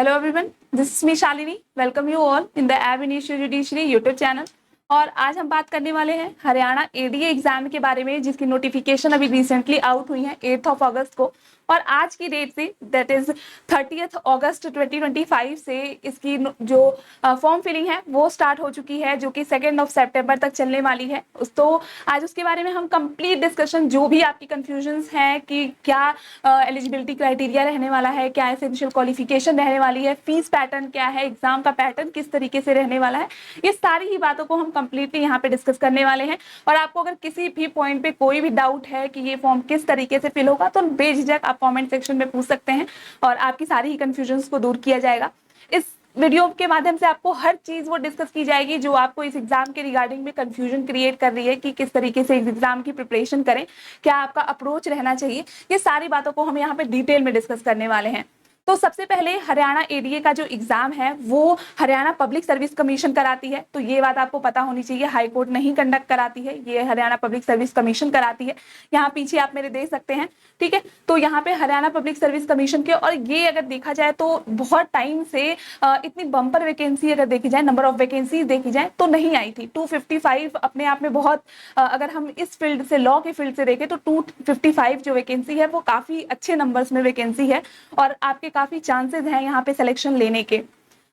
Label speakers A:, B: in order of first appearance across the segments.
A: Hello everyone, this is me Shalini. Welcome you all in the Ab Initio Judiciary YouTube channel. और आज हम बात करने वाले हैं हरियाणा एडीए एग्जाम के बारे में, जिसकी नोटिफिकेशन अभी रिसेंटली आउट हुई है 8 अगस्त को। और आज की डेट से दैट इज 30 अगस्त 2025 से इसकी जो फॉर्म फिलिंग है वो स्टार्ट हो चुकी है, जो कि 2 सितंबर तक चलने वाली है। तो आज उसके बारे में हम कंप्लीट डिस्कशन, जो भी आपकी कंफ्यूजन्स हैं कि क्या एलिजिबिलिटी क्राइटेरिया रहने वाला है, क्या एसेंशियल क्वालिफिकेशन रहने वाली है, फीस पैटर्न क्या है, एग्जाम का पैटर्न किस तरीके से रहने वाला है, ये सारी ही बातों को हम कंप्लीटली यहाँ पे डिस्कस करने वाले हैं। और आपको अगर किसी भी पॉइंट पे कोई भी डाउट है कि ये फॉर्म किस तरीके से फिल होगा, तो बेझिझक आप कमेंट सेक्शन में पूछ सकते हैं और आपकी सारी ही कंफ्यूजन्स को दूर किया जाएगा। इस वीडियो के माध्यम से आपको हर चीज वो डिस्कस की जाएगी जो आपको इस एग्जाम के रिगार्डिंग में कंफ्यूजन क्रिएट कर रही है कि किस तरीके से इस एग्जाम की प्रिपरेशन करें, क्या आपका अप्रोच रहना चाहिए। ये सारी बातों को हम यहाँ पे डिटेल में डिस्कस करने वाले हैं। तो सबसे पहले हरियाणा एडीए का जो एग्जाम है वो हरियाणा पब्लिक सर्विस कमीशन कराती है। तो ये बात आपको पता होनी चाहिए, हाई कोर्ट नहीं कंडक्ट कराती है, ये हरियाणा पब्लिक सर्विस कमीशन कराती है। यहाँ पीछे आप मेरे देख सकते हैं, ठीक है। तो यहाँ पे हरियाणा पब्लिक सर्विस कमीशन के, और ये अगर देखा जाए तो बहुत टाइम से इतनी बम्पर वैकेंसी अगर देखी जाए, नंबर ऑफ वैकेंसीज देखी जाए तो नहीं आई थी। 255 अपने आप में बहुत, अगर हम इस फील्ड से, लॉ के फील्ड से देखें तो 255 जो वैकेंसी है वो काफी अच्छे नंबर्स में वैकेंसी है और आपके काफी चांसेस हैं यहाँ पे सिलेक्शन लेने के।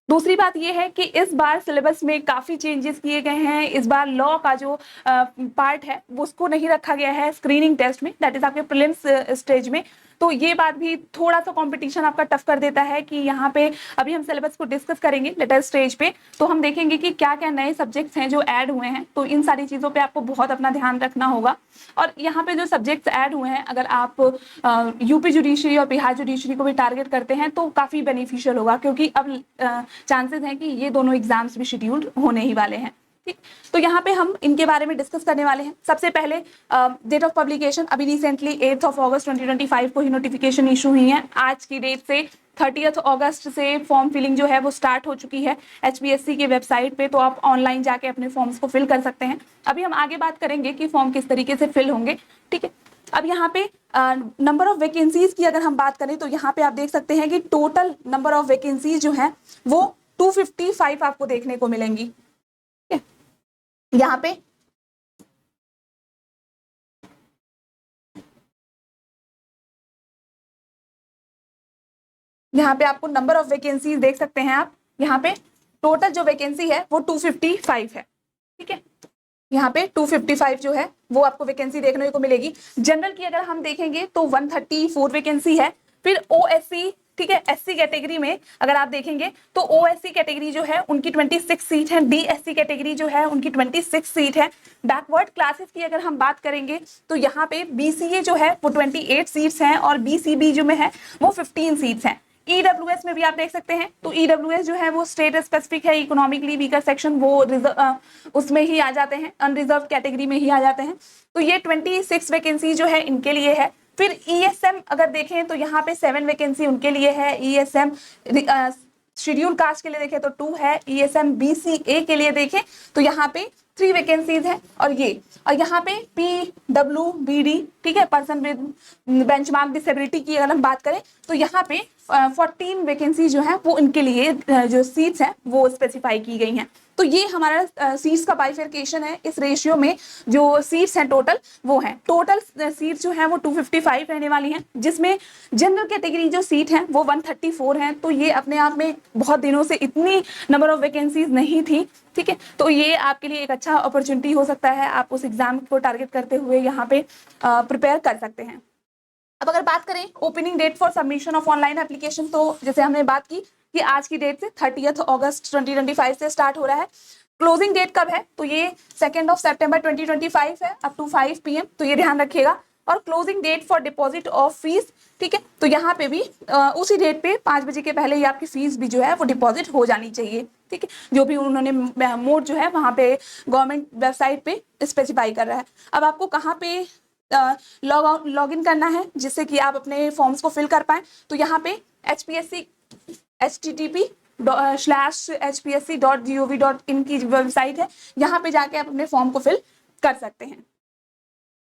A: दूसरी बात यह है कि इस बार सिलेबस में काफी चेंजेस किए गए हैं। इस बार लॉ का जो पार्ट है वो उसको नहीं रखा गया है स्क्रीनिंग टेस्ट में, दैट इज आपके प्रीलिम्स स्टेज में। तो ये बात भी थोड़ा सा कंपटीशन आपका टफ कर देता है कि यहाँ पे अभी हम सिलेबस को डिस्कस करेंगे लेटर स्टेज पे, तो हम देखेंगे कि क्या क्या नए सब्जेक्ट्स हैं जो ऐड हुए हैं। तो इन सारी चीज़ों पे आपको बहुत अपना ध्यान रखना होगा। और यहाँ पे जो सब्जेक्ट्स ऐड हुए हैं, अगर आप यूपी जुडिशरी और बिहार जुडिशरी को भी टारगेट करते हैं तो काफ़ी बेनिफिशियल होगा, क्योंकि अब चांसेस हैं कि ये दोनों एग्जाम्स भी शेड्यूल्ड होने ही वाले हैं। ठीक, तो यहाँ पे हम इनके बारे में डिस्कस करने वाले हैं। सबसे पहले डेट ऑफ पब्लिकेशन, अभी रिसेंटली 8 अगस्त 2025 को ही नोटिफिकेशन इशू हुई है। आज की डेट से 30 अगस्त से फॉर्म फिलिंग जो है वो स्टार्ट हो चुकी है एचपीएससी के वेबसाइट पे, तो आप ऑनलाइन जाके अपने फॉर्म्स को फिल कर सकते हैं। अभी हम आगे बात करेंगे कि फॉर्म किस तरीके से फिल होंगे, ठीक है। अब यहाँ पे नंबर ऑफ वैकेंसीज की अगर हम बात करें तो यहाँ पे आप देख सकते हैं कि टोटल नंबर ऑफ वैकेंसीज जो है वो 255 आपको देखने को मिलेंगी। यहाँ पे आपको नंबर ऑफ वैकेंसीज देख सकते हैं आप। यहाँ पे टोटल जो वैकेंसी है वो 255 है, ठीक है। यहाँ पे 255 जो है वो आपको वैकेंसी देखने को मिलेगी। जनरल की अगर हम देखेंगे तो 134 वैकेंसी है। फिर ओएससी, ठीक है, एससी कैटेगरी में अगर आप देखेंगे तो ओएससी कैटेगरी जो है उनकी 26 सीट है, डीएससी कैटेगरी जो है उनकी 26 सीट है। बैकवर्ड क्लासेस की अगर हम बात करेंगे तो यहाँ पे बीसीए जो है वो 28 सीट्स हैं और बीसीबी जो में है वो 15 सीट्स हैं। ईडब्ल्यूएस में भी आप देख सकते हैं, तो ईडब्ल्यूएस जो है वो स्टेट स्पेसिफिक है, इकोनॉमिकली वीकर सेक्शन, वो उसमें ही आ जाते हैं, अनरिजर्व कैटेगरी में ही आ जाते हैं। तो ये 26 वैकेंसी जो है इनके लिए है। फिर ईएसएम अगर देखें तो यहाँ पे 7 वैकेंसी उनके लिए है। ईएसएम शेड्यूल कास्ट के लिए देखें तो 2 है। ईएसएम बीसीए के लिए देखें तो यहाँ पे 3 वैकेंसीज है। और यहाँ पे पीडब्ल्यूबीडी, ठीक है, पर्सन विद बेंचमार्क डिसेबिलिटी की अगर हम बात करें तो यहाँ पे 14 वैकेंसी जो है वो इनके लिए जो सीट्स हैं वो स्पेसिफाई की गई हैं। तो ये हमारा सीट्स का बाइफर्केशन है। इस रेशियो में जो सीट्स हैं टोटल वो हैं, टोटल सीट्स जो हैं वो 255 रहने वाली हैं, जिसमें जनरल कैटेगरी जो सीट हैं वो 134 हैं। तो ये अपने आप में बहुत दिनों से इतनी नंबर ऑफ वैकेंसीज नहीं थी, ठीक है। तो ये आपके लिए एक अच्छा अपॉर्चुनिटी हो सकता है, आप उस एग्जाम को टारगेट करते हुए यहाँ पे प्रिपेयर कर सकते हैं। अब अगर बात करें opening date for submission of online application, तो जैसे हमने बात की कि आज की डेट से 30 अगस्त 2025 से स्टार्ट हो रहा है। क्लोजिंग डेट कब है तो ये 2 सितंबर 2025 है, अप टू 5 PM, तो ये ध्यान रखिएगा। और closing date for deposit of fees, ठीक है, तो यहाँ पे भी उसी डेट पे 5 बजे के पहले ही आपकी फीस भी जो है वो डिपॉजिट हो जानी चाहिए, ठीक है, जो भी उन्होंने मोड जो है वहाँ पे गवर्नमेंट वेबसाइट पे स्पेसिफाई कर रहा है। अब आपको कहाँ पे लॉग इन करना है जिससे कि आप अपने फॉर्म्स को फिल कर पाएं, तो यहाँ पे http://hpsc.gov.in की वेबसाइट है, यहाँ पे जाके आप अपने फॉर्म को फिल कर सकते हैं।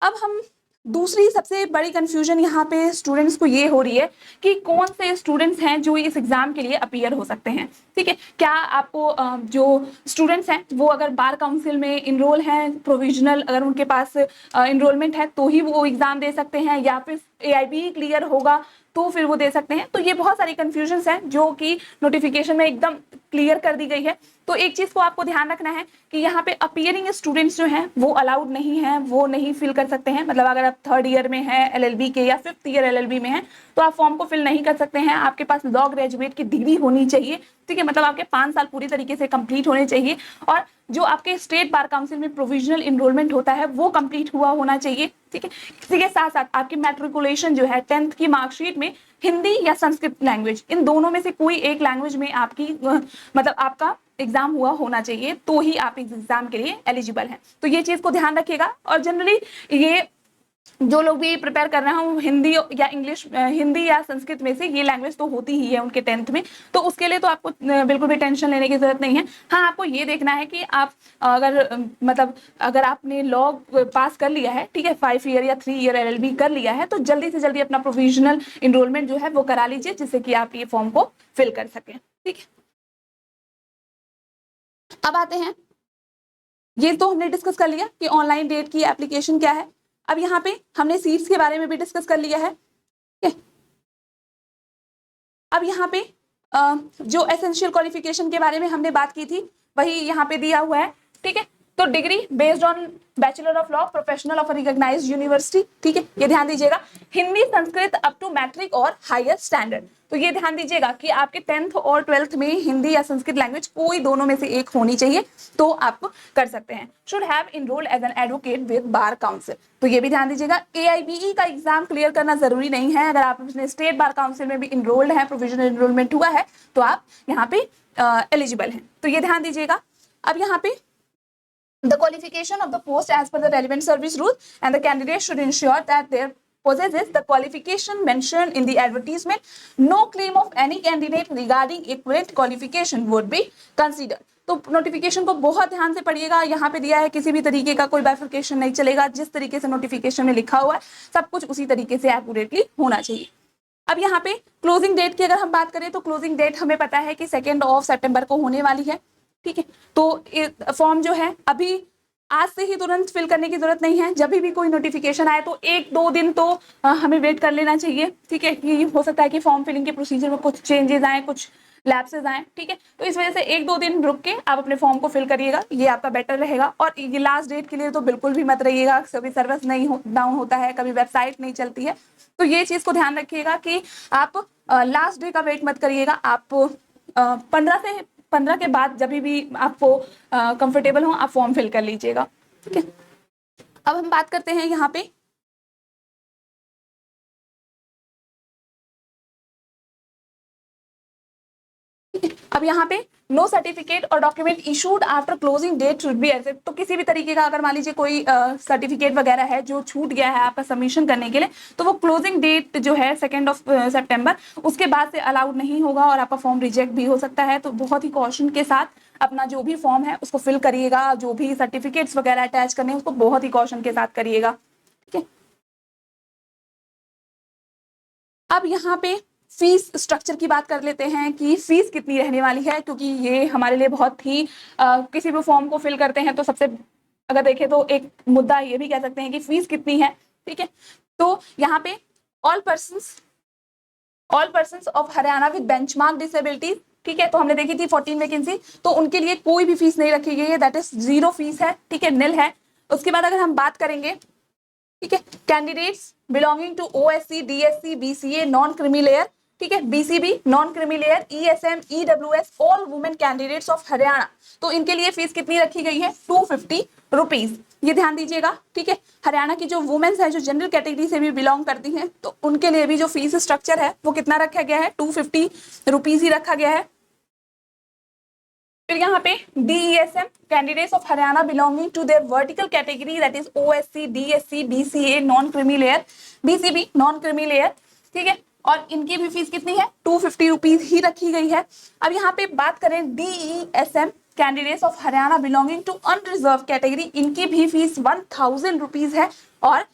A: अब हम दूसरी सबसे बड़ी कंफ्यूजन यहाँ पे स्टूडेंट्स को ये हो रही है कि कौन से स्टूडेंट्स हैं जो इस एग्जाम के लिए अपीयर हो सकते हैं। ठीक है, क्या आपको जो स्टूडेंट्स हैं वो अगर बार काउंसिल में इनरोल हैं, प्रोविजनल अगर उनके पास इनरोलमेंट है तो ही वो एग्जाम दे सकते हैं, या फिर AIB क्लियर होगा तो फिर वो दे सकते हैं। तो ये बहुत सारी कंफ्यूजन्स हैं जो कि नोटिफिकेशन में एकदम क्लियर कर दी गई है। तो एक चीज को आपको ध्यान रखना है कि यहाँ पे अपीयरिंग स्टूडेंट्स जो हैं वो अलाउड नहीं है, वो नहीं फिल कर सकते हैं। मतलब अगर आप 3rd ईयर में हैं LLB के या 5th ईयर LLB में हैं तो आप फॉर्म को फिल नहीं कर सकते हैं। आपके पास लॉ ग्रेजुएट की डिग्री होनी चाहिए। ठीक है, मतलब आपके 5 साल पूरी तरीके से कंप्लीट होने चाहिए, और जो आपके स्टेट बार काउंसिल में प्रोविजनल इनरोलमेंट होता है वो कंप्लीट हुआ होना चाहिए। ठीक है, इसी के साथ साथ आपकी मैट्रिकुलेशन जो है 10th की मार्कशीट में हिंदी या संस्कृत लैंग्वेज, इन दोनों में से कोई एक लैंग्वेज में आपकी मतलब आपका एग्जाम हुआ होना चाहिए, तो ही आप इस एग्जाम के लिए एलिजिबल हैं। तो ये चीज को ध्यान रखिएगा। और जनरली ये जो लोग भी प्रिपेयर कर रहे हैं हिंदी या इंग्लिश, हिंदी या संस्कृत में से ये लैंग्वेज तो होती ही है उनके 10th में, तो उसके लिए तो आपको बिल्कुल भी टेंशन लेने की जरूरत नहीं है। हाँ, आपको ये देखना है कि आप अगर मतलब अगर आपने लॉ पास कर लिया है, ठीक है, 5 ईयर या 3 ईयर LLB कर लिया है, तो जल्दी से जल्दी अपना प्रोविजनल इनरोलमेंट जो है वो करा लीजिए, जिससे कि आप ये फॉर्म को फिल कर सकें। ठीक है, अब आते हैं, ये तो हमने डिस्कस कर लिया कि ऑनलाइन डेट की एप्लीकेशन क्या है। अब यहाँ पे हमने सीट्स के बारे में भी डिस्कस कर लिया है। ठीक है, अब यहाँ पे जो एसेंशियल क्वालिफिकेशन के बारे में हमने बात की थी वही यहाँ पे दिया हुआ है। ठीक है, तो degree based on bachelor of law professional of recognised university. ठीक है, ये ध्यान दीजिएगा, Hindi Sanskrit up to matric और हायर स्टैंडर्ड। तो ये ध्यान दीजिएगा कि आपके 10th और 12th में हिंदी या संस्कृत लैंग्वेज कोई दोनों में से एक होनी चाहिए, तो आप कर सकते हैं। Should have enrolled as an advocate with bar council. तो ये भी ध्यान दीजिएगा, AIBE का एग्जाम क्लियर करना जरूरी नहीं है। अगर आप अपने स्टेट बार काउंसिल में भी इनरोल्ड है, प्रोविजनल इनरोलमेंट हुआ है, तो आप यहाँ पे एलिजिबल हैं। तो ये ध्यान दीजिएगा। अब यहाँ पे the qualification of the post as per the relevant service rule, and the candidate should ensure that their possesses the qualification mentioned in the advertisement. No claim of any candidate regarding equivalent qualification would be considered. तो notification को बहुत ध्यान से पढ़िएगा। यहाँ पे दिया है किसी भी तरीके का कोई बाइफर्केशन नहीं चलेगा। जिस तरीके से नोटिफिकेशन में लिखा हुआ है सब कुछ उसी तरीके से एक्यूरेटली होना चाहिए। अब यहाँ पे क्लोजिंग डेट की अगर हम बात करें तो क्लोजिंग डेट हमें पता है कि 2 सितंबर को होने वाली है। ठीक है, तो फॉर्म जो है अभी आज से ही तुरंत फिल करने की जरूरत नहीं है। जब भी कोई नोटिफिकेशन आए तो 1-2 दिन तो हमें वेट कर लेना चाहिए। ठीक है, कि हो सकता है कि फॉर्म फिलिंग के प्रोसीजर में कुछ चेंजेस आए, कुछ लैप्सेस आए। ठीक है, तो इस वजह से 1-2 दिन रुक के आप अपने फॉर्म को फिल करिएगा, ये आपका बेटर रहेगा। और ये लास्ट डेट के लिए तो बिल्कुल भी मत रहिएगा। कभी सर्विस नहीं डाउन होता है, कभी वेबसाइट नहीं चलती है, तो ये चीज को ध्यान रखिएगा कि आप लास्ट डे का वेट मत करिएगा। आप 15 के बाद जब भी आपको कंफर्टेबल हो आप फॉर्म फिल कर लीजिएगा। ठीक है, अब हम बात करते हैं यहाँ पे अब यहाँ पे नो सर्टिफिकेट और document issued after closing date should be accept. तो किसी भी तरीके का अगर मान लीजिए कोई सर्टिफिकेट वगैरह है जो छूट गया है आपका सबमिशन करने के लिए, तो वो क्लोजिंग डेट जो है 2 सितंबर उसके बाद से अलाउड नहीं होगा और आपका फॉर्म रिजेक्ट भी हो सकता है। तो बहुत ही कॉशन के साथ अपना जो भी फॉर्म है उसको फिल करिएगा। जो भी सर्टिफिकेट्स वगैरह अटैच करने हैं उसको बहुत ही कॉशन के साथ करिएगा। ठीक है, अब यहाँ पे फीस स्ट्रक्चर की बात कर लेते हैं कि फीस कितनी रहने वाली है, क्योंकि ये हमारे लिए बहुत ही किसी भी फॉर्म को फिल करते हैं तो सबसे अगर देखें तो एक मुद्दा ये भी कह सकते हैं कि फीस कितनी है। ठीक है, तो यहाँ पे all persons of Haryana with benchmark disability, ठीक है, तो हमने देखी थी 14 वैकेंसी, तो उनके लिए कोई भी फीस नहीं रखी गई है, दैट इज 0 फीस है। ठीक है, निल है। उसके बाद अगर हम बात करेंगे, ठीक है, candidates belonging to OSC, DSC, BCA, non creamy layer, ठीक है, BCB, non creamy layer, ESM, EWS, all women candidates of Haryana, तो इनके लिए फीस कितनी रखी गई है 250 रुपीज। ये ध्यान दीजिएगा। ठीक है, हरियाणा की जो वुमेन्स है जो जनरल कैटेगरी से भी बिलोंग करती हैं, तो उनके लिए भी जो फीस स्ट्रक्चर है वो कितना रखा गया है 250 रुपीज ही रखा गया है। फिर यहाँ पे DESM candidates of Haryana belonging to their vertical category that is OSC, DSC, BCA, non creamy layer, BCB, non creamy layer, ठीक है, और इनकी भी फीस कितनी है 250 रुपीज ही रखी गई है। अब यहाँ पे बात करें DESM candidates of Haryana belonging to unreserve category, इनकी भी फीस 1000 रुपीज है। और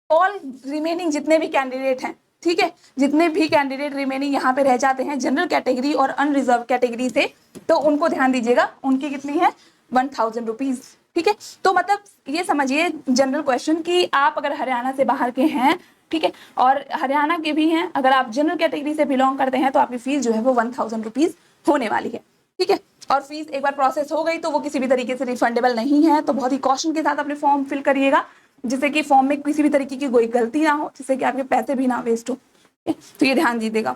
A: ऑल रिमेनिंग जितने भी कैंडिडेट हैं, ठीक है, जितने भी कैंडिडेट रिमेनिंग यहाँ पे रह जाते हैं जनरल कैटेगरी और अनरिजर्व कैटेगरी से, तो उनको ध्यान दीजिएगा, उनकी कितनी है 1000 रुपीज, ठीक है। तो मतलब ये समझिए जनरल क्वेश्चन कि आप अगर हरियाणा से बाहर के हैं, ठीक है, और हरियाणा के भी हैं, अगर आप जनरल कैटेगरी से बिलोंग करते हैं तो आपकी फीस जो है वो 1000 रुपीज होने वाली है, ठीक है। और फीस एक बार प्रोसेस हो गई तो वो किसी भी तरीके से रिफंडेबल नहीं है, तो बहुत ही कॉशन के साथ अपने फॉर्म फिल करिएगा, जिससे कि फॉर्म में किसी भी तरीके की कोई गलती ना हो, जिससे कि आपके पैसे भी ना वेस्ट हो, तो ये ध्यान दीजिएगा।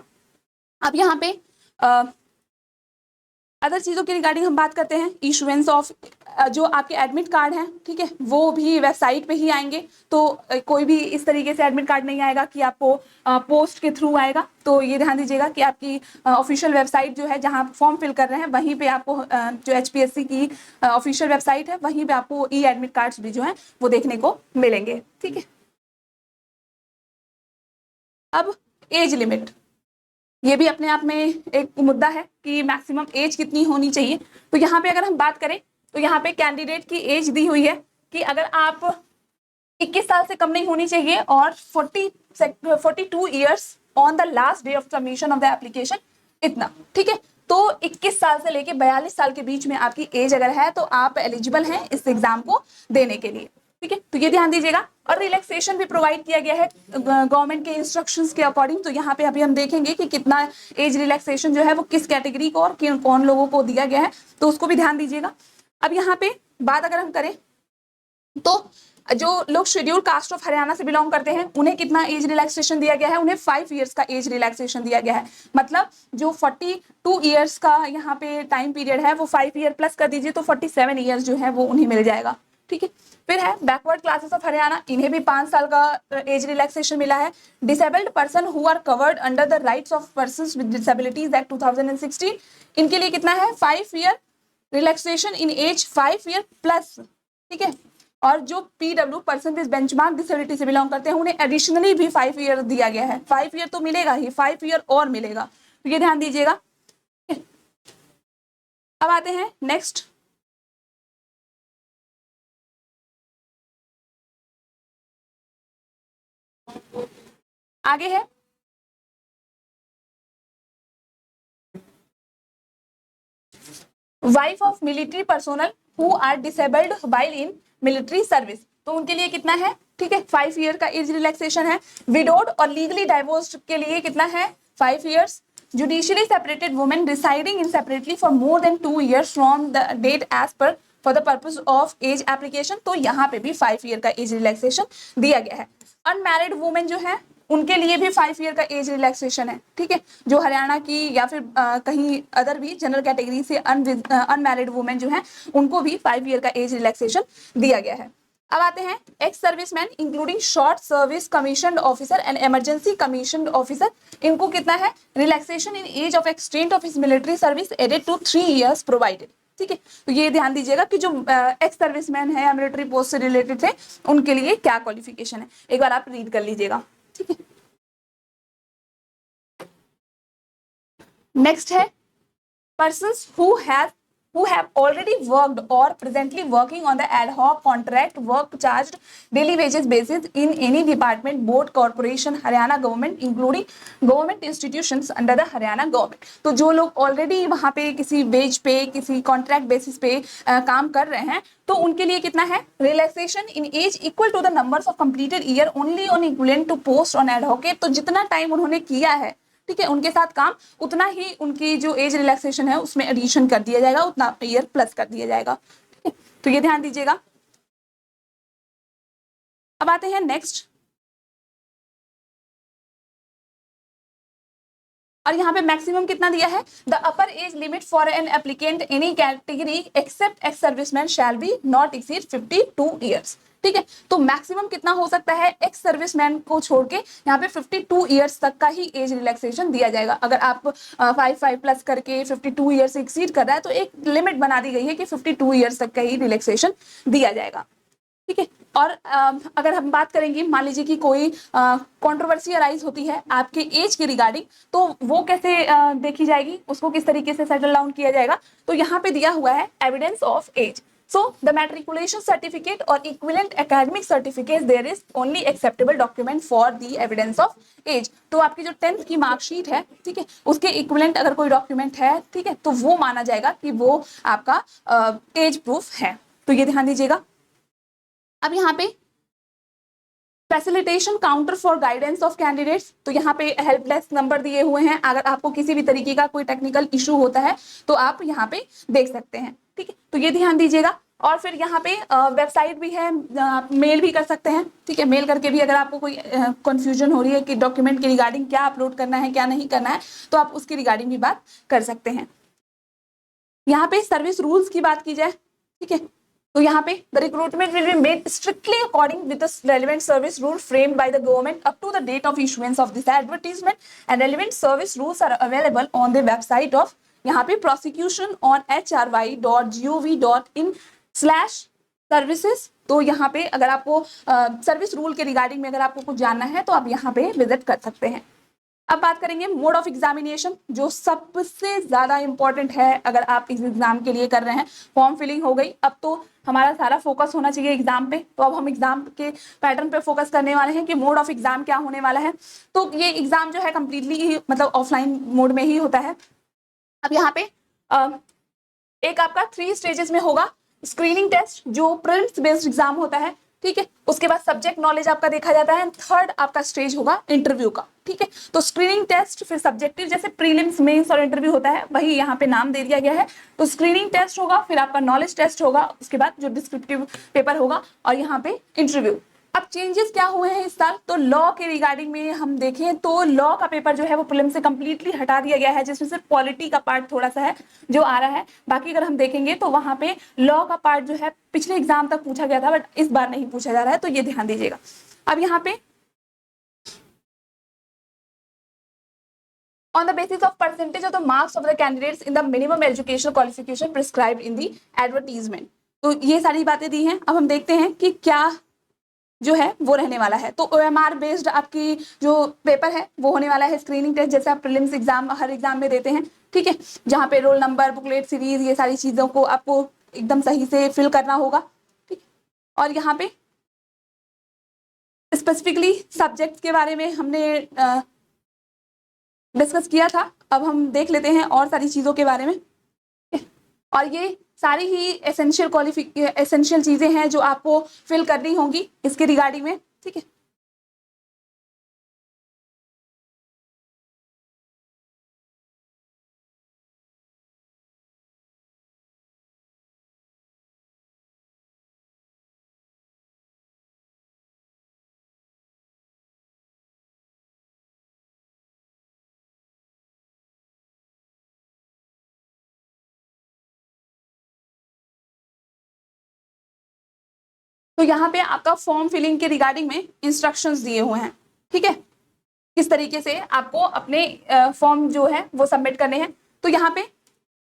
A: अब यहाँ पे अदर चीज़ों की रिगार्डिंग हम बात करते हैं, इशुएंस ऑफ जो आपके एडमिट कार्ड हैं, ठीक है, वो भी वेबसाइट पे ही आएंगे, तो कोई भी इस तरीके से एडमिट कार्ड नहीं आएगा कि आपको पोस्ट के थ्रू आएगा, तो ये ध्यान दीजिएगा कि आपकी ऑफिशियल वेबसाइट जो है जहां आप फॉर्म फिल कर रहे हैं वहीं पे आपको जो HPSC की ऑफिशियल वेबसाइट है वहीं पे आपको ई एडमिट कार्ड्स भी जो है वो देखने को मिलेंगे, ठीक है। अब एज लिमिट, ये भी अपने आप में एक मुद्दा है कि मैक्सिमम एज कितनी होनी चाहिए। तो यहाँ पे अगर हम बात करें तो यहाँ पे कैंडिडेट की एज दी हुई है कि अगर आप 21 साल से कम नहीं होनी चाहिए और 42 years on the last day of submission of the application, इतना, ठीक है। तो 21 साल से लेके 42 साल के बीच में आपकी एज अगर है तो आप एलिजिबल हैं इस एग्जाम को देने के लिए, ठीक है। तो ये ध्यान दीजिएगा। और रिलैक्सेशन भी प्रोवाइड किया गया है गवर्नमेंट के इंस्ट्रक्शंस के अकॉर्डिंग, तो यहाँ पे अभी हम देखेंगे कि कितना एज रिलैक्सेशन जो है वो किस कैटेगरी को और कौन लोगों को दिया गया है, तो उसको भी ध्यान दीजिएगा। अब यहाँ पे बात अगर हम करें तो जो लोग शेड्यूल कास्ट ऑफ हरियाणा से बिलोंग करते हैं उन्हें कितना एज रिलैक्सेशन दिया गया है, उन्हें 5 ईयर्स का एज रिलैक्सेशन दिया गया है। मतलब जो 42 ईयर्स का यहाँ पे टाइम पीरियड है वो 5 ईयर प्लस कर दीजिए तो 47 ईयर्स जो है वो उन्हें मिल जाएगा, ठीक है। फिर है बैकवर्ड क्लासेस ऑफ हरियाणा, इन्हें भी 5 साल का एज रिलैक्सेशन मिला है। Disabled person who are covered under the rights of persons with disabilities act 2016, इनके लिए कितना है 5 year relaxation in age 5 year plus, ठीक है। और जो PW परसेंटेज बेंचमार्क डिसेबिलिटी से बिलोंग करते हैं उन्हें एडिशनली भी 5 ईयर दिया गया है। 5 ईयर तो मिलेगा ही, 5 ईयर और मिलेगा, तो ये ध्यान दीजिएगा। अब आते हैं नेक्स्ट, आगे है wife of military personnel who are disabled while in military service, तो उनके लिए कितना है, ठीक है, 5 ईयर का एज रिलैक्सेशन है। विडोड और लीगली डाइवोर्स्ड के लिए कितना है 5 years. Judicially separated women residing in separately for more than 2 years from the date as per for the purpose of age application, तो यहाँ पे भी 5 ईयर का एज रिलैक्सेशन दिया गया है। अनमैरिड वुमेन जो है उनके लिए भी 5 ईयर का एज रिलैक्सेशन है, ठीक है। जो हरियाणा की या फिर कहीं अदर भी जनरल कैटेगरी से अनमैरिड वुमेन जो है उनको भी 5 ईयर का एज रिलैक्सेशन दिया गया है। अब आते हैं ex serviceman including short service commission officer and emergency commission officer, इनको कितना है relaxation in age of extent of his military service added to 3 years provided, ठीक है। तो ये ध्यान दीजिएगा कि जो एक्स सर्विसमैन है या मिलिट्री पोस्ट से रिलेटेड थे उनके लिए क्या क्वालिफिकेशन है, एक बार आप रीड कर लीजिएगा, ठीक है। नेक्स्ट है persons who have already worked or presently working on the ad hoc contract work charged daily wages basis in any department, board, corporation, Haryana government including government institutions under the Haryana government, तो जो लोग already वहां पे किसी veg पे किसी contract basis पे काम कर रहे हैं तो उनके लिए कितना है relaxation in age equal to the numbers of completed year only on equivalent to post on advocate, तो जितना टाइम उन्होंने किया है, ठीक है, उनके साथ काम उतना ही उनकी जो एज रिलैक्सेशन है उसमें एडिशन कर दिया जाएगा, उतना ईयर प्लस कर दिया जाएगा, ठीक है। तो ये ध्यान दीजिएगा। अब आते हैं नेक्स्ट, और यहाँ पे मैक्सिमम कितना दिया है, the upper age limit for an applicant any category except ex serviceman shall be not exceed 52 years, ठीक है। तो मैक्सिमम कितना हो सकता है एक्स सर्विसमैन को छोड़ के यहाँ पे 52 ईयर्स तक का ही एज रिलैक्सेशन दिया जाएगा। अगर आप 5 प्लस करके 52 ईयर्स एक्सीड कर रहा है तो एक लिमिट बना दी गई है कि 52 ईयर्स तक का ही रिलैक्सेशन दिया जाएगा, ठीक है। और अगर हम बात करेंगे मान लीजिए कि कोई कंट्रोवर्सी अराइज होती है आपके एज के रिगार्डिंग, तो वो कैसे देखी जाएगी, उसको किस तरीके से सेटल डाउन किया जाएगा, तो यहाँ पे दिया हुआ है evidence of age. So the matriculation certificate or equivalent academic certificate there is only acceptable document for the evidence of age. तो आपकी जो 10th की मार्कशीट है, ठीक है, उसके इक्विवेलेंट अगर कोई डॉक्यूमेंट है, ठीक है, तो वो माना जाएगा कि वो आपका एज प्रूफ है। तो ये ध्यान दीजिएगा। अब यहाँ पे facilitation counter for guidance of candidates, तो यहाँ पे हेल्प डेस्क नंबर दिए हुए हैं, अगर आपको किसी भी तरीके का कोई टेक्निकल इशू होता है तो आप यहाँ पे देख सकते हैं, ठीक है, तो ये ध्यान दीजिएगा। और फिर यहाँ पे वेबसाइट भी है, आप मेल भी कर सकते हैं, ठीक है, मेल करके भी अगर आपको कोई कंफ्यूजन हो रही है कि डॉक्यूमेंट के रिगार्डिंग क्या अपलोड करना है क्या नहीं करना है, तो आप उसकी रिगार्डिंग भी बात कर सकते हैं। यहाँ पे सर्विस रूल्स की बात की जाए, ठीक है, तो यहाँ पे the recruitment will be made strictly according with the relevant service rule framed by the government up to the date of issuance of this advertisement and relevant service rules are available on the website of यहाँ पे prosecution on hry.gov.in/services। तो यहाँ पे अगर आपको service rule के regarding में अगर आपको कुछ जानना है तो आप यहाँ पे विजिट कर सकते हैं। अब बात करेंगे मोड ऑफ एग्जामिनेशन, जो सबसे ज्यादा इंपॉर्टेंट है अगर आप इस एग्जाम के लिए कर रहे हैं। फॉर्म फिलिंग हो गई, अब तो हमारा सारा फोकस होना चाहिए एग्जाम पे, तो अब हम एग्जाम के पैटर्न पे फोकस करने वाले हैं कि मोड ऑफ एग्जाम क्या होने वाला है। तो ये एग्जाम जो है कंप्लीटली मतलब ऑफलाइन मोड में ही होता है। अब यहाँ पे एक आपका 3 स्टेजेस में होगा। स्क्रीनिंग टेस्ट जो प्रीलिम्स बेस्ड एग्जाम होता है, ठीक है, उसके बाद सब्जेक्ट नॉलेज आपका देखा जाता है, थर्ड आपका स्टेज होगा इंटरव्यू का, ठीक है। तो स्क्रीनिंग टेस्ट, फिर सब्जेक्टिव, जैसे प्रीलिम्स मेंस और इंटरव्यू होता है वही यहाँ पे नाम दे दिया गया है। तो स्क्रीनिंग टेस्ट होगा, फिर आपका नॉलेज टेस्ट होगा, उसके बाद जो डिस्क्रिप्टिव पेपर होगा और यहाँ पे इंटरव्यू। अब चेंजेस क्या हुए हैं इस साल, तो लॉ के रिगार्डिंग में हम देखें तो लॉ का पेपर जो है वो प्रीलिम्स से कंप्लीटली हटा दिया गया है, जिसमें से पॉलिटी का पार्ट थोड़ा सा है जो आ रहा है। बाकी अगर हम देखेंगे तो वहां पे लॉ का पार्ट जो है पिछले एग्जाम तक पूछा गया था, बट इस बार नहीं पूछा जा रहा है, तो ये ध्यान दीजिएगा। अब यहाँ पे on the basis of percentage of the marks of the candidates in the minimum educational qualification prescribed in the advertisement, तो ये सारी बातें दी हैं। अब हम देखते हैं कि क्या जो है वो रहने वाला है। तो OMR बेस्ड आपकी जो पेपर है वो होने वाला है। स्क्रीनिंग टेस्ट जैसे आप प्रीलिम्स एग्जाम हर एग्जाम में देते हैं, ठीक है, जहाँ पे रोल नंबर, बुकलेट सीरीज, ये सारी चीजों को आपको एकदम सही से फिल करना होगा, ठीक। और यहाँ पे स्पेसिफिकली सब्जेक्ट के बारे में हमने डिस्कस किया था, अब हम देख लेते हैं और सारी चीजों के बारे में। और ये सारी ही एसेंशियल चीजें हैं जो आपको फिल करनी होंगी इसके रिगार्डिंग में, ठीक है। तो यहाँ पे आपका फॉर्म फिलिंग के रिगार्डिंग में इंस्ट्रक्शंस दिए हुए हैं, ठीक है, किस तरीके से आपको अपने फॉर्म जो है वो सबमिट करने हैं। तो यहाँ पे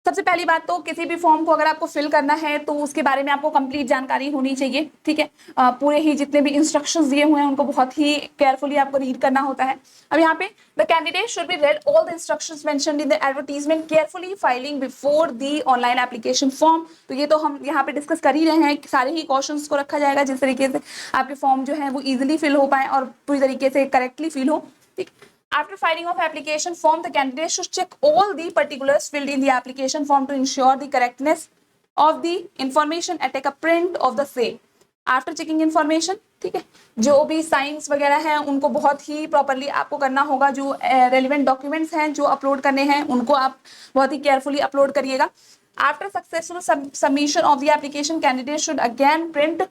A: सबसे पहली बात तो किसी भी फॉर्म को अगर आपको फिल करना है तो उसके बारे में आपको कंप्लीट जानकारी होनी चाहिए, ठीक है। पूरे ही जितने भी इंस्ट्रक्शंस दिए हुए हैं उनको बहुत ही केयरफुली आपको रीड करना होता है। अब यहाँ पे the candidate should be read all the instructions mentioned in the advertisement carefully filing before the online application form. तो ये तो हम यहाँ पे डिस्कस कर ही रहे हैं, सारे ही क्वेश्चंस को रखा जाएगा जिस तरीके से आपके फॉर्म जो है वो इजिली फिल हो पाए और पूरी तरीके से करेक्टली फिल हो, ठीक। After filing of application form, the candidate should check all the particulars filled in the application form to ensure the correctness of the information and take a print of the same. After checking information, ठीक है, जो भी science वगैरह हैं उनको बहुत ही properly आपको करना होगा। जो रेलिवेंट डॉक्यूमेंट्स हैं जो अपलोड करने हैं उनको आप बहुत ही केयरफुली अपलोड करिएगा। After successful submission of the application, candidate should again print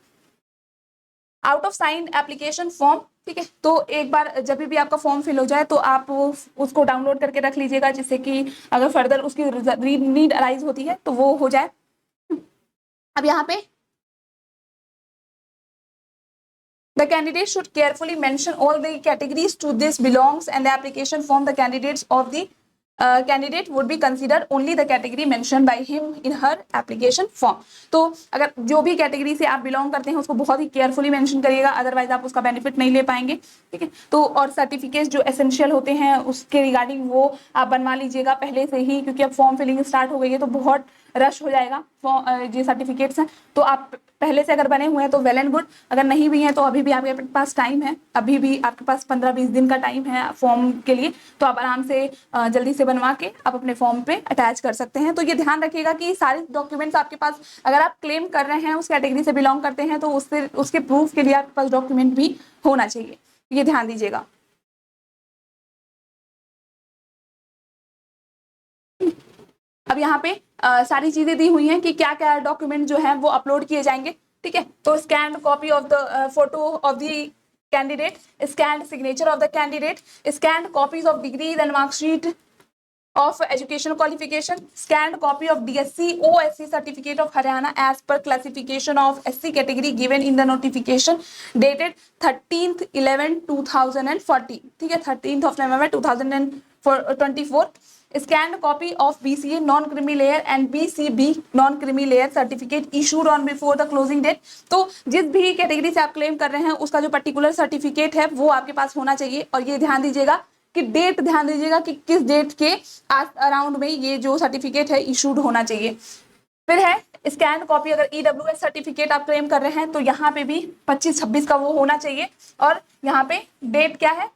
A: out of sine application form, ठीक है। तो एक बार जब भी आपका फॉर्म फिल हो जाए तो आप उसको डाउनलोड करके रख लीजिएगा, जिससे कि अगर फर्दर उसकी नीड अराइज होती है तो वो हो जाए। अब यहाँ पे the candidate should carefully mention all the categories to this belongs and the application form the candidates of the candidate would be consider only the category mention by him in her application form. तो अगर जो भी category से आप belong करते हैं उसको बहुत ही केयरफुली मेंशन करिएगा, अदरवाइज आप उसका बेनिफिट नहीं ले पाएंगे, ठीक है। तो और सर्टिफिकेट जो एसेंशियल होते हैं उसके रिगार्डिंग वो आप बनवा लीजिएगा पहले से ही, क्योंकि अब फॉर्म फिलिंग स्टार्ट हो गई है तो बहुत रश हो जाएगा जो सर्टिफिकेट्स हैं। तो आप पहले से अगर बने हुए हैं तो वेल एंड गुड, अगर नहीं भी हैं तो अभी भी आपके पास टाइम है, अभी भी आपके पास 15-20 दिन का टाइम है फॉर्म के लिए, तो आप आराम से जल्दी से बनवा के आप अपने फॉर्म पे अटैच कर सकते हैं। तो ये ध्यान रखिएगा कि सारे डॉक्यूमेंट्स आपके पास, अगर आप क्लेम कर रहे हैं उस कैटेगरी से बिलोंग करते हैं तो उसके प्रूफ के लिए आपके पास डॉक्यूमेंट भी होना चाहिए, ये ध्यान दीजिएगा। अब यहाँ पे सारी चीजें दी हुई हैं कि क्या क्या डॉक्यूमेंट जो है वो अपलोड किए जाएंगे, ठीक है। तो scan copy of the photo of the candidate, scan signature of the candidate, scan copies of degrees and marksheet of educational qualification, scanned copy of DSC OSC certificate of Haryana as per classification of SC category given in the notification dated 13th 11 2014, ठीक है, 13th of November 2024, scanned copy of BCA non creamy layer and BCB non creamy layer certificate issued on before the closing date। तो जिस भी category से आप claim कर रहे हैं उसका जो पर्टिकुलर सर्टिफिकेट है वो आपके पास होना चाहिए, और ये ध्यान दीजिएगा कि डेट ध्यान दीजिएगा कि किस डेट के अराउंड में ये जो सर्टिफिकेट है इशूड होना चाहिए। फिर है स्कैन कॉपी, अगर EWS सर्टिफिकेट आप क्लेम कर रहे हैं तो यहाँ पे भी 25-26 का वो होना चाहिए, और यहाँ पे डेट क्या है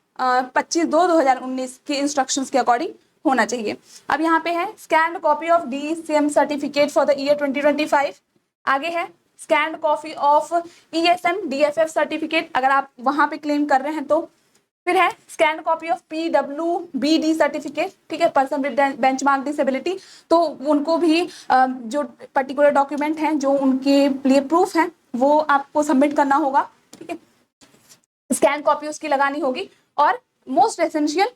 A: 25/2/2019 के इंस्ट्रक्शंस के अकॉर्डिंग होना चाहिए। अब यहाँ पे है scan copy of DCM certificate for the year 2025। आगे है scan copy of ESM DFF certificate, अगर आप वहां पे क्लेम कर रहे हैं तो। फिर है scan copy of PWBD certificate, ठीक है, पर्सन विद बेंचमार्क डिसेबिलिटी, तो उनको भी जो पर्टिकुलर डॉक्यूमेंट हैं जो उनके लिए प्रूफ है वो आपको सबमिट करना होगा, ठीक है, स्कैन कॉपी उसकी लगानी होगी। और most essential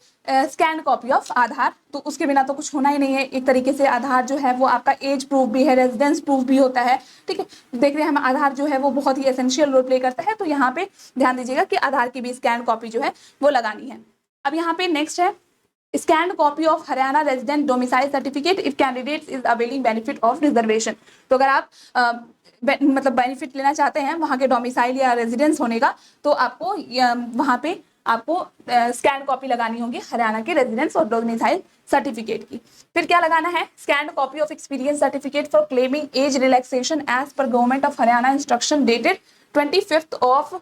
A: scan copy of Aadhaar, तो उसके बिना तो कुछ होना ही नहीं है। एक तरीके से आधार जो है वो आपका एज प्रूफ भी है, रेजिडेंस प्रूफ भी होता है, ठीक है। देख रहे हैं हम आधार जो है वो बहुत ही एसेंशियल रोल प्ले करता है, तो यहाँ पे ध्यान दीजिएगा कि आधार की भी स्कैन कॉपी जो है वो लगानी है। अब यहाँ पे नेक्स्ट है scan copy of Haryana resident domicile certificate if candidate is availing benefit of reservation. तो अगर आप मतलब बेनिफिट लेना चाहते हैं वहाँ के डोमिसाइल या रेजिडेंस होने का, तो आपको वहाँ पे आपको स्कैन कॉपी लगानी होगी हरियाणा के रेजिडेंस और डोमिसाइल सर्टिफिकेट की। फिर क्या लगाना है, scan copy of experience certificate for claiming age relaxation as per government of Haryana instruction dated 25th of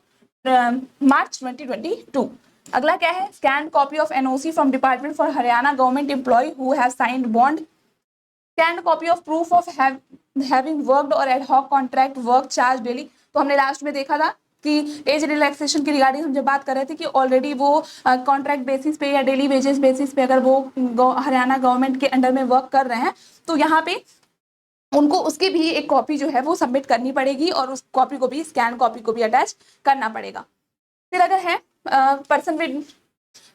A: March 2022। अगला क्या है, scan copy of NOC from department for Haryana government employ who have signed bond, scan copy of proof of having worked और ad hoc contract work charge daily. तो हमने last में देखा था कि एज रिलैक्सेशन की रिगार्डिंग हम जब बात कर रहे थे कि ऑलरेडी वो कॉन्ट्रैक्ट बेसिस पे या डेली वेजेस बेसिस पे अगर वो हरियाणा गवर्नमेंट के अंडर में वर्क कर रहे हैं तो यहाँ पे उनको उसकी भी एक कॉपी जो है वो सबमिट करनी पड़ेगी, और उस कॉपी को भी स्कैन कॉपी को भी अटैच करना पड़ेगा। फिर अगर है पर्सन विद,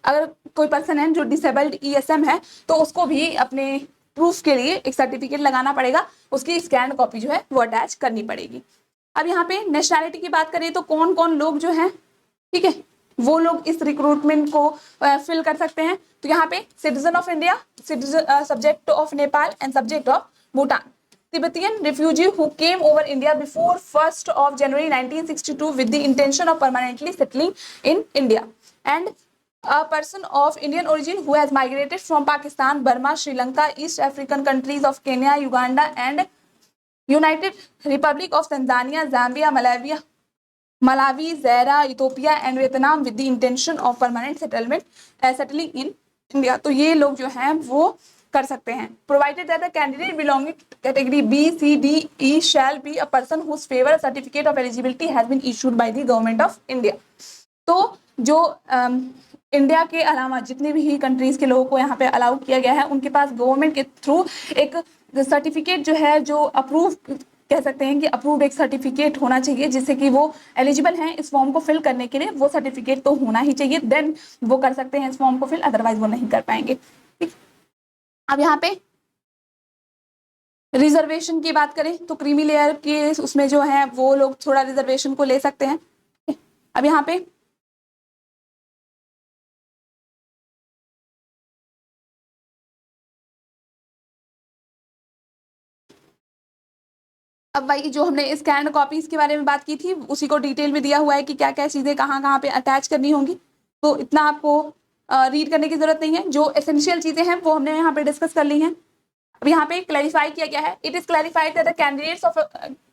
A: अगर कोई पर्सन है जो डिसेबल्ड ESM है तो उसको भी अपने प्रूफ के लिए एक सर्टिफिकेट लगाना पड़ेगा, उसकी स्कैन कॉपी जो है वो अटैच करनी पड़ेगी। अब यहाँ पे नेशनैलिटी की बात करें तो कौन कौन लोग जो हैं, ठीक है, वो लोग इस रिक्रूटमेंट को फिल कर सकते हैं। तो यहाँ पे citizen of India, citizen subject of Nepal and subject of Bhutan, Tibetan refugee who came over India before 1st of January 1962 with the intention of permanently settling in India, and a person of Indian origin who has migrated from Pakistan, Burma, Sri Lanka, East African countries of Kenya, Uganda and United Republic of Tanzania, Zambia, Malawi, Zaire, Ethiopia and Vietnam with the intention of permanent settling in India। तो ये लोग जो हैं वो कर सकते हैं। Provided that the candidate belonging category B, C, D, E shall be a person whose favour certificate of eligibility has been issued by the government of India. तो जो इंडिया के अलावा जितने भी कंट्रीज के लोगों को यहाँ पे अलाउ किया गया है उनके पास गवर्नमेंट के थ्रू एक सर्टिफिकेट जो है, जो अप्रूव कह सकते हैं कि अप्रूव्ड एक सर्टिफिकेट होना चाहिए जिससे कि वो एलिजिबल हैं इस फॉर्म को फिल करने के लिए। वो सर्टिफिकेट तो होना ही चाहिए, देन वो कर सकते हैं इस फॉर्म को फिल, अदरवाइज वो नहीं कर पाएंगे। ठीक, अब यहाँ पे रिजर्वेशन की बात करें तो क्रीमी लेयर के उसमें जो है वो लोग थोड़ा रिजर्वेशन को ले सकते हैं। अब यहाँ पे अब वही जो हमने स्कैन कॉपीज के बारे में बात की थी उसी को डिटेल में दिया हुआ है कि क्या क्या चीजें कहाँ कहाँ पे अटैच करनी होंगी, तो इतना आपको रीड करने की जरूरत नहीं है। जो एसेंशियल चीजें हैं वो हमने यहाँ पे डिस्कस कर ली हैं। अब यहाँ पे क्लैरिफाई किया गया है, it is clarified that the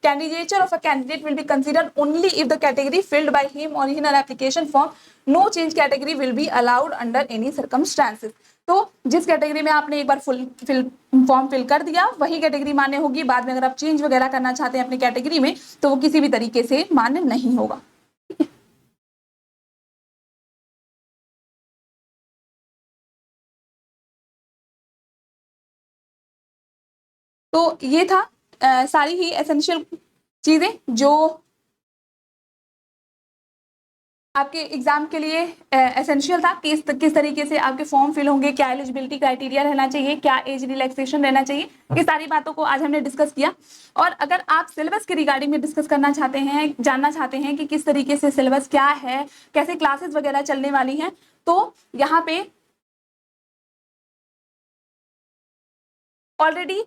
A: candidature of a candidate will be considered only if the category filled by him or in an application form, no change category will be allowed under any circumstances। तो जिस category में आपने एक बार form fill कर दिया वही category मान्य होगी, बाद में अगर आप चेंज वगैरह करना चाहते हैं अपनी कैटेगरी में तो वो किसी भी तरीके से मान्य नहीं होगा। तो ये था सारी ही एसेंशियल चीजें जो आपके एग्जाम के लिए एसेंशियल था कि किस तरीके से आपके फॉर्म फिल होंगे, क्या एलिजिबिलिटी क्राइटेरिया रहना चाहिए, क्या एज रिलैक्सेशन रहना चाहिए, ये सारी बातों को आज हमने डिस्कस किया। और अगर आप सिलेबस के रिगार्डिंग में डिस्कस करना चाहते हैं, जानना चाहते हैं कि किस तरीके से सिलेबस क्या है, कैसे क्लासेस वगैरह चलने वाली हैं, तो यहाँ पे ऑलरेडी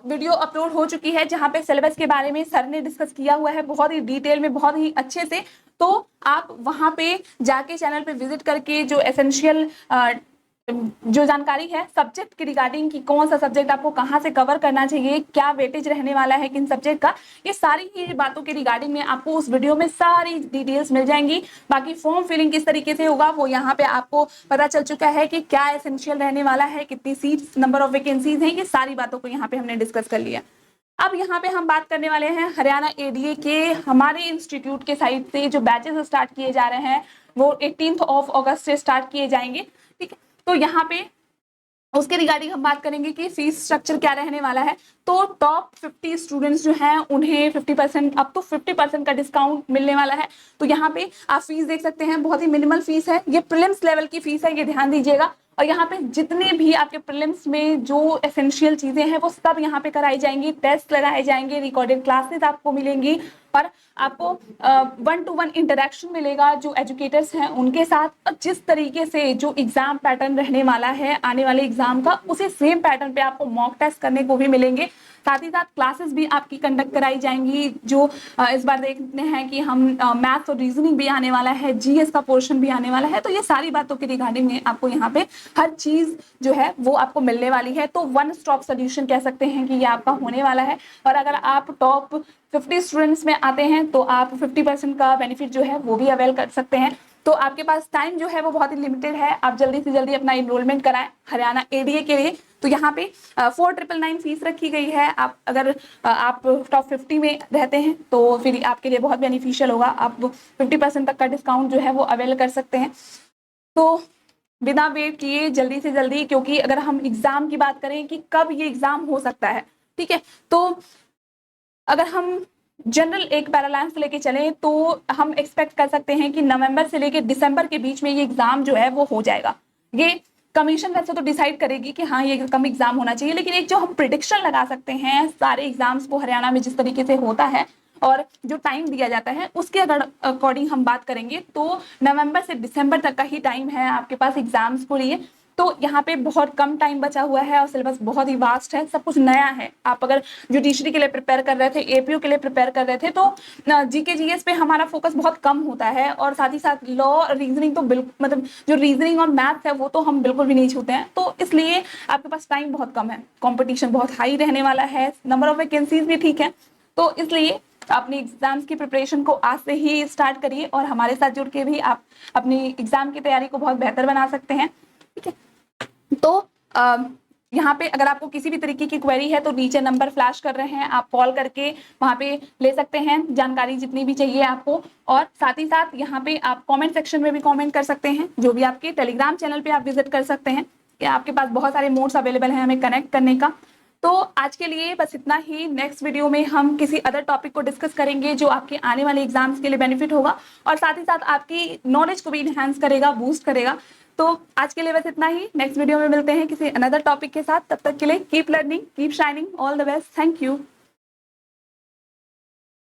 A: वीडियो अपलोड हो चुकी है जहाँ पे सिलेबस के बारे में सर ने डिस्कस किया हुआ है बहुत ही डिटेल में, बहुत ही अच्छे से। तो आप वहाँ पे जाके चैनल पे विजिट करके जो एसेंशियल जो जानकारी है सब्जेक्ट के रिगार्डिंग कि कौन सा सब्जेक्ट आपको कहाँ से कवर करना चाहिए, क्या वेटेज रहने वाला है किन सब्जेक्ट का, ये सारी ही बातों के रिगार्डिंग में आपको उस वीडियो में सारी डिटेल्स मिल जाएंगी। बाकी फॉर्म फिलिंग किस तरीके से होगा वो यहाँ पे आपको पता चल चुका है कि क्या एसेंशियल रहने वाला है, कितनी सीट्स, नंबर ऑफ वैकेंसीज हैं, ये सारी बातों को यहाँ पे हमने डिस्कस कर लिया। अब यहाँ पे हम बात करने वाले हैं हरियाणा एडीए के हमारे इंस्टीट्यूट के साइड से जो बैचेस स्टार्ट किए जा रहे हैं वो 18 अगस्त से स्टार्ट किए जाएंगे। ठीक है, तो यहाँ पे उसके रिगार्डिंग हम बात करेंगे कि फीस स्ट्रक्चर क्या रहने वाला है। तो टॉप 50 स्टूडेंट्स जो हैं उन्हें 50% अब तो 50% का डिस्काउंट मिलने वाला है। तो यहाँ पे आप फीस देख सकते हैं, बहुत ही मिनिमल फीस है, ये प्रीलिम्स लेवल की फीस है, ये ध्यान दीजिएगा। और यहाँ पे जितने भी आपके प्रीलिम्स में जो एसेंशियल चीजें हैं वो सब यहाँ पे कराई जाएंगी, टेस्ट लगाए जाएंगे, रिकॉर्डेड क्लासेस आपको मिलेंगी और आपको 1-to-1 इंटरेक्शन मिलेगा जो एजुकेटर्स हैं उनके साथ। और जिस तरीके से जो एग्जाम पैटर्न रहने वाला है आने वाले एग्जाम का, उसी सेम पैटर्न पे आपको मॉक टेस्ट करने को भी मिलेंगे। साथ ही साथ क्लासेस भी आपकी कंडक्ट कराई जाएंगी जो इस बार देखते हैं कि हम मैथ्स और रीजनिंग भी आने वाला है, जीएस का पोर्शन भी आने वाला है। तो ये सारी बातों के रिगार्डिंग में आपको यहाँ पे हर चीज जो है वो आपको मिलने वाली है। तो वन स्टॉप सोल्यूशन कह सकते हैं कि ये आपका होने वाला है। और अगर आप टॉप 50 स्टूडेंट्स में आते हैं तो आप 50% का बेनिफिट जो है वो भी अवेल कर सकते हैं। तो आपके पास टाइम जो है वो बहुत ही लिमिटेड है, आप जल्दी से जल्दी अपना इनरोलमेंट कराएं हरियाणा एडीए के लिए। तो यहाँ पे 4999 फीस रखी गई है। आप अगर आप टॉप 50 में रहते हैं तो फिर आपके लिए बहुत बेनिफिशियल होगा, आप 50% तक का डिस्काउंट जो है वो अवेल कर सकते हैं। तो बिना वेट किए जल्दी से जल्दी, क्योंकि अगर हम एग्जाम की बात करें कि कब ये एग्जाम हो सकता है, ठीक है, तो अगर हम जनरल एक पैरालाइंस लेके चलें तो हम एक्सपेक्ट कर सकते हैं कि नवंबर से लेके दिसंबर के बीच में ये एग्जाम जो है वो हो जाएगा। ये कमीशन वैसे तो डिसाइड करेगी कि हाँ ये कम एग्जाम होना चाहिए, लेकिन एक जो हम प्रिडिक्शन लगा सकते हैं सारे एग्जाम्स को हरियाणा में जिस तरीके से होता है और जो टाइम दिया जाता है उसके अकॉर्डिंग हम बात करेंगे तो नवंबर से दिसंबर तक का ही टाइम है आपके पास एग्जाम्स को लिए। तो यहाँ पे बहुत कम टाइम बचा हुआ है और सिलेबस बहुत ही वास्ट है, सब कुछ नया है। आप अगर जुडिशरी के लिए प्रिपेयर कर रहे थे, एपीयू के लिए प्रिपेयर कर रहे थे तो जीके जीएस पे हमारा फोकस बहुत कम होता है और साथ ही साथ लॉ रीजनिंग तो बिल्कुल, मतलब जो रीजनिंग और मैथ्स है वो तो हम बिल्कुल भी नहीं छूते हैं। तो इसलिए आपके पास टाइम बहुत कम है, कॉम्पिटिशन बहुत हाई रहने वाला है, नंबर ऑफ वैकेंसीज भी ठीक है। तो इसलिए अपनी एग्जाम्स की प्रिपरेशन को आज से ही स्टार्ट करिए और हमारे साथ जुड़ के भी आप अपनी एग्जाम की तैयारी को बहुत बेहतर बना सकते हैं। ठीक है, तो यहाँ पे अगर आपको किसी भी तरीके की क्वेरी है तो नीचे नंबर फ्लैश कर रहे हैं, आप कॉल करके वहाँ पे ले सकते हैं जानकारी जितनी भी चाहिए आपको। और साथ ही साथ यहाँ पे आप कमेंट सेक्शन में भी कमेंट कर सकते हैं, जो भी आपके टेलीग्राम चैनल पे आप विजिट कर सकते हैं कि आपके पास बहुत सारे मोड्स अवेलेबल हैं हमें कनेक्ट करने का। तो आज के लिए बस इतना ही। नेक्स्ट वीडियो में हम किसी अदर टॉपिक को डिस्कस करेंगे जो आपके आने वाले एग्जाम्स के लिए बेनिफिट होगा और साथ ही साथ आपकी नॉलेज को भी इनहेंस करेगा, बूस्ट करेगा। तो आज के लिए बस इतना ही, नेक्स्ट वीडियो में मिलते हैं किसी अनदर टॉपिक के साथ। तब तक के लिए keep learning, keep shining, all the best, thank you.